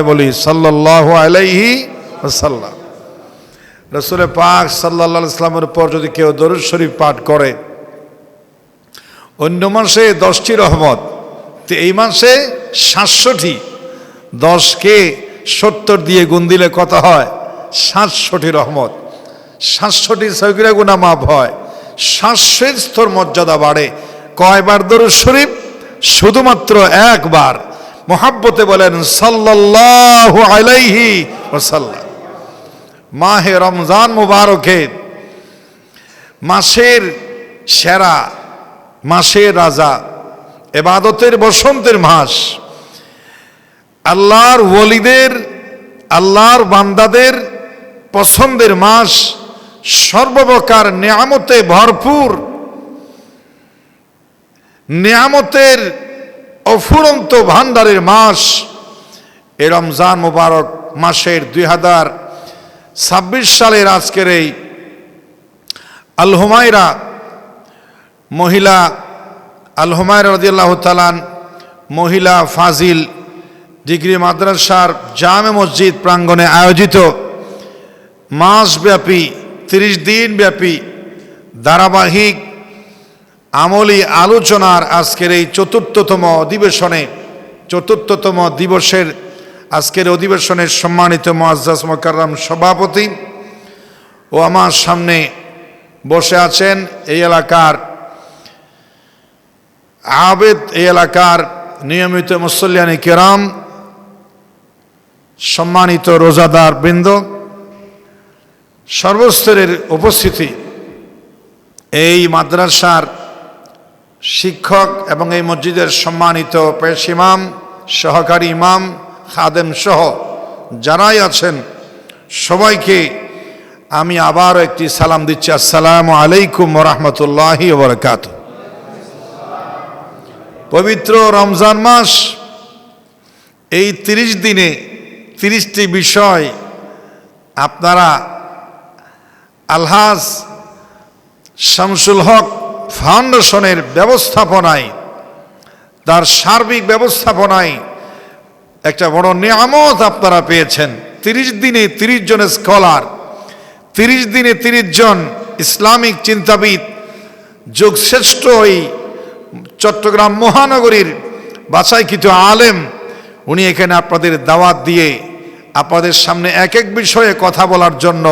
বলি সাল্লাল্লাহু আলাইহি ওয়াসাল্লাম। রাসূল পাক সাল্লাল্লাহু আলাইহি ওয়াসাল্লামের উপর যদি কেউ দরুদ শরীফ পাঠ করে, অন্য মাসে 10টি রহমত, তো এই মাসে 700টি, 10কে 70 দিয়ে গুণ দিলে কত হয়? 700টি রহমত, 700টি সগীরা গুনাহ মাফ হয়, 700 স্তর মর্যাদা বাড়ে। কয়বার দরুদ শরীফ? শুধুমাত্র একবার। মুহাব্বতে বলেন সাল্লাল্লাহু আলাইহি ওয়াসাল্লাম। মাহে রমজান মুবারকে, মাসের সেরা, মাসের রাজা, ইবাদতের বসন্তের মাস, আল্লাহর ওলিদের, আল্লাহর বান্দাদের পছন্দের মাস, সর্বপ্রকার নিয়ামতে ভরপুর, নিয়ামতের অফুরন্ত ভান্ডারের মাস। এই রমজান মুবারক মাসের 2026 সালের আজকের এই আল হুমায়রা মহিলা, আল হুমায়রা রাদিয়াল্লাহু তাআলা মহিলা ফাজিল ডিগ্রি মাদ্রাসার জামে মসজিদ প্রাঙ্গণে আয়োজিত মাসব্যাপী 30 দিন ব্যাপী ধারাবাহিক আমলি আলোচনার আজকের এই চতুর্থতম দিবসের আজকের অধিবেশনের সম্মানিত মুআজ্জাজ মুকাররম সভাপতি ও আমার সামনে বসে আছেন এই এলাকার আবেদ, এই এলাকার নিয়মিত মুসল্লিয়ানে কেরাম, সম্মানিত রোজাদার বৃন্দ, সর্বস্তরের উপস্থিতি, এই মাদ্রাসার শিক্ষক এবং এই মসজিদের সম্মানিত পেশ ইমাম, সহকারী ইমাম, খাদেম সহ যারাই আছেন সবাইকে আমি আবারও একটি সালাম দিচ্ছি। আসসালামু আলাইকুম ওয়া রাহমাতুল্লাহি ওয়া বারাকাতুহু। পবিত্র রমজান মাস, এই 30 দিনে 30টি বিষয় আপনারা আলহাজ শামসুল হক ফাউন্ডেশনের ব্যবস্থাপনায়, তার সার্বিক ব্যবস্থাপনায় একটা বড় নিয়ামত আপনারা পেয়েছেন। 30 দিনে 30 জন স্কলার, 30 দিনে 30 জন ইসলামিক চিন্তাবিদ, যুগশ্রেষ্ঠ ওই চট্টগ্রাম মহানগরীর বাছাইকৃত আলেম, উনি এখানে আপনাদের দাওয়াত দিয়ে আপনাদের সামনে এক এক বিষয়ে কথা বলার জন্য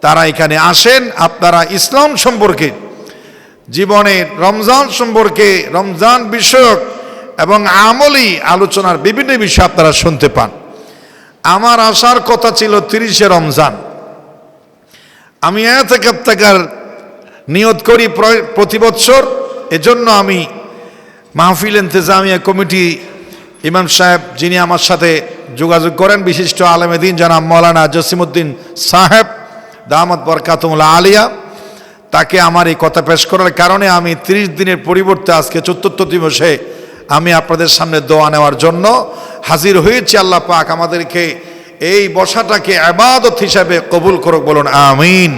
তারা এখানে আসেন। আপনারা ইসলাম সম্পর্কে, জীবনের রমজান সম্পর্কে, রমজান বিষয়ক এবং আমলি আলোচনার বিভিন্ন বিষয় আপনারা শুনতে পান। আমার আসার কথা ছিল 30শে রমজান। আমি ইতিকাফ থাকার নিয়ত করি প্রতি বছর। এজন্য আমি মাহফিল ইন্তেজামিয়া কমিটি ইমাম সাহেব, যিনি আমার সাথে যোগাযোগ করেন, বিশিষ্ট আলেমে দ্বীন জনাব মাওলানা জসিমউদ্দিন সাহেব দামাত বরকাতুহুল আলিয়া, তাকে আমার এই কথা পেশ করার কারণে আমি 30 দিনের পরিবর্তে আজকে ৪র্থ দিবসে আমি আপনাদের সামনে দোয়া নেওয়ার জন্য হাজির হয়েছি। আল্লাহ পাক আমাদেরকে এই বসাটাকে ইবাদত হিসাবে কবুল করুক, বলুন আমিন।